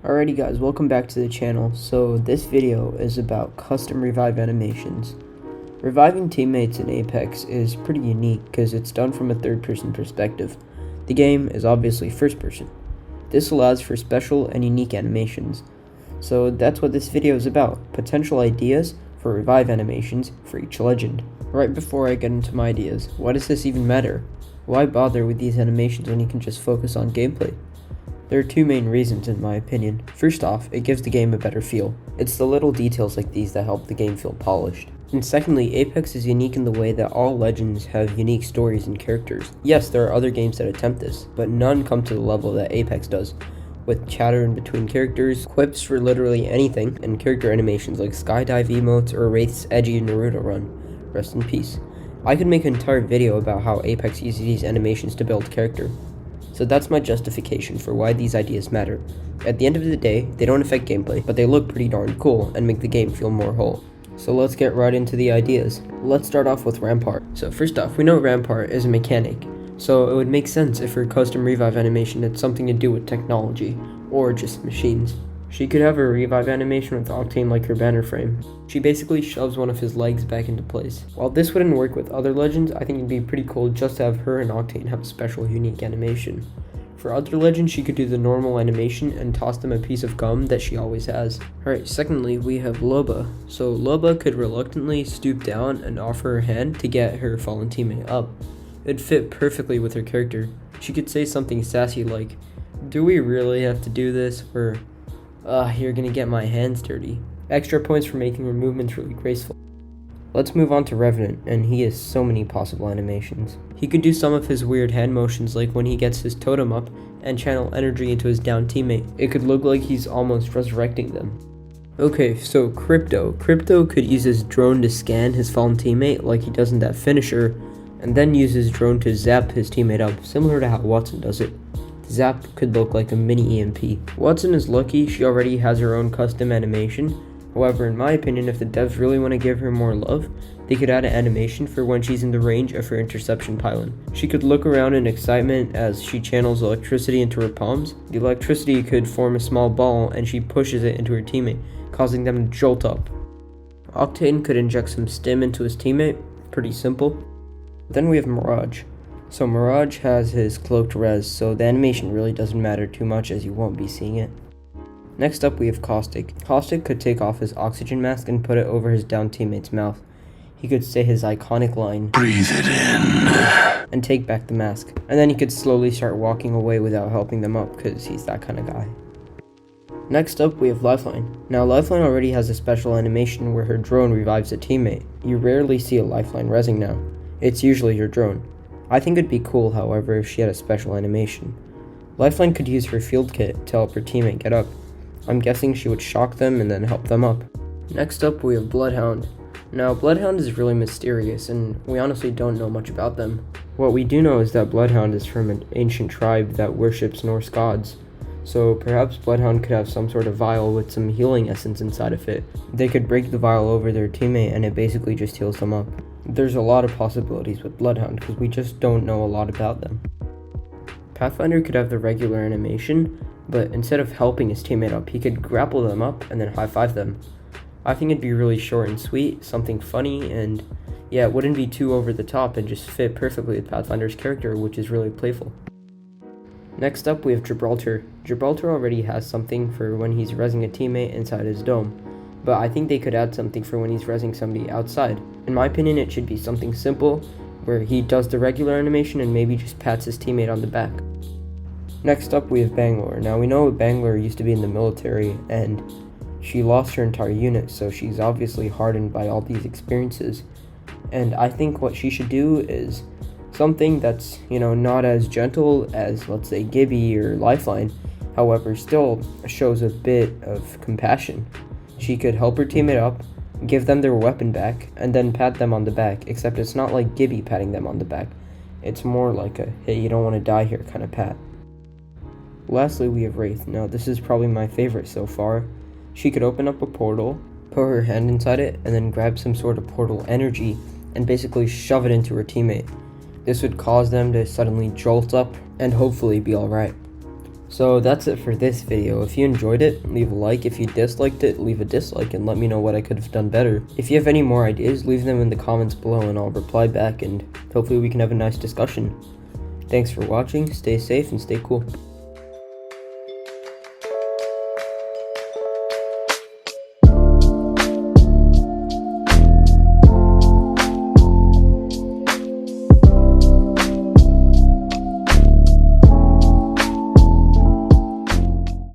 Alrighty guys, welcome back to the channel. So this video is about custom revive animations. Reviving teammates in Apex is pretty unique because it's done from a third-person perspective. The game is obviously first-person. This allows for special and unique animations. So that's what this video is about, potential ideas for revive animations for each legend. Right before I get into my ideas, why does this even matter? Why bother with these animations when you can just focus on gameplay? There are two main reasons in my opinion. First off, it gives the game a better feel. It's the little details like these that help the game feel polished. And secondly, Apex is unique in the way that all legends have unique stories and characters. Yes, there are other games that attempt this, but none come to the level that Apex does, with chatter in between characters, quips for literally anything, and character animations like skydive emotes or Wraith's edgy Naruto run. Rest in peace. I could make an entire video about how Apex uses these animations to build character. So that's my justification for why these ideas matter. At the end of the day, they don't affect gameplay, but they look pretty darn cool and make the game feel more whole. So let's get right into the ideas. Let's start off with Rampart. So first off, we know Rampart is a mechanic, so it would make sense if her custom revive animation had something to do with technology, or just machines. She could have a revive animation with Octane like her banner frame. She basically shoves one of his legs back into place. While this wouldn't work with other legends, I think it'd be pretty cool just to have her and Octane have a special unique animation. For other legends, she could do the normal animation and toss them a piece of gum that she always has. Alright, secondly, we have Loba. So Loba could reluctantly stoop down and offer her hand to get her fallen teammate up. It'd fit perfectly with her character. She could say something sassy like, "Do we really have to do this?" or "You're gonna get my hands dirty." Extra points for making her movements really graceful. Let's move on to Revenant, and he has so many possible animations. He could do some of his weird hand motions like when he gets his totem up and channel energy into his down teammate. It could look like he's almost resurrecting them. Okay, so Krypto. Krypto could use his drone to scan his fallen teammate like he does in that finisher, and then use his drone to zap his teammate up, similar to how Watson does it. Zap could look like a mini EMP. Watson is lucky she already has her own custom animation. However, in my opinion, if the devs really want to give her more love, they could add an animation for when she's in the range of her interception pylon. She could look around in excitement as she channels electricity into her palms. The electricity could form a small ball and she pushes it into her teammate, causing them to jolt up. Octane could inject some stim into his teammate. Pretty simple. Then we have Mirage. So Mirage has his cloaked res, so the animation really doesn't matter too much as you won't be seeing it. Next up we have Caustic. Caustic could take off his oxygen mask and put it over his down teammate's mouth. He could say his iconic line, "Breathe it in," and take back the mask. And then he could slowly start walking away without helping them up because he's that kind of guy. Next up we have Lifeline. Now Lifeline already has a special animation where her drone revives a teammate. You rarely see a Lifeline rezzing now. It's usually your drone. I think it'd be cool, however, if she had a special animation. Lifeline could use her field kit to help her teammate get up. I'm guessing she would shock them and then help them up. Next up we have Bloodhound. Now Bloodhound is really mysterious and we honestly don't know much about them. What we do know is that Bloodhound is from an ancient tribe that worships Norse gods. So perhaps Bloodhound could have some sort of vial with some healing essence inside of it. They could break the vial over their teammate and it basically just heals them up. There's a lot of possibilities with Bloodhound because we just don't know a lot about them. Pathfinder could have the regular animation, but instead of helping his teammate up, he could grapple them up and then high-five them. I think it'd be really short and sweet, something funny, and yeah, it wouldn't be too over the top and just fit perfectly with Pathfinder's character, which is really playful. Next up we have Gibraltar. Gibraltar already has something for when he's rezzing a teammate inside his dome, but I think they could add something for when he's rezzing somebody outside. In my opinion, it should be something simple, where he does the regular animation and maybe just pats his teammate on the back. Next up we have Bangalore. Now we know Bangalore used to be in the military and she lost her entire unit, so she's obviously hardened by all these experiences. And I think what she should do is something that's, not as gentle as, let's say, Gibby or Lifeline, however, still shows a bit of compassion. She could help her teammate up, give them their weapon back, and then pat them on the back, except it's not like Gibby patting them on the back. It's more like a, "Hey, you don't want to die here" kind of pat. Lastly, we have Wraith. Now, this is probably my favorite so far. She could open up a portal, put her hand inside it, and then grab some sort of portal energy and basically shove it into her teammate. This would cause them to suddenly jolt up and hopefully be alright. So that's it for this video. If you enjoyed it, leave a like. If you disliked it, leave a dislike and let me know what I could have done better. If you have any more ideas, leave them in the comments below and I'll reply back, and hopefully we can have a nice discussion. Thanks for watching, stay safe and stay cool.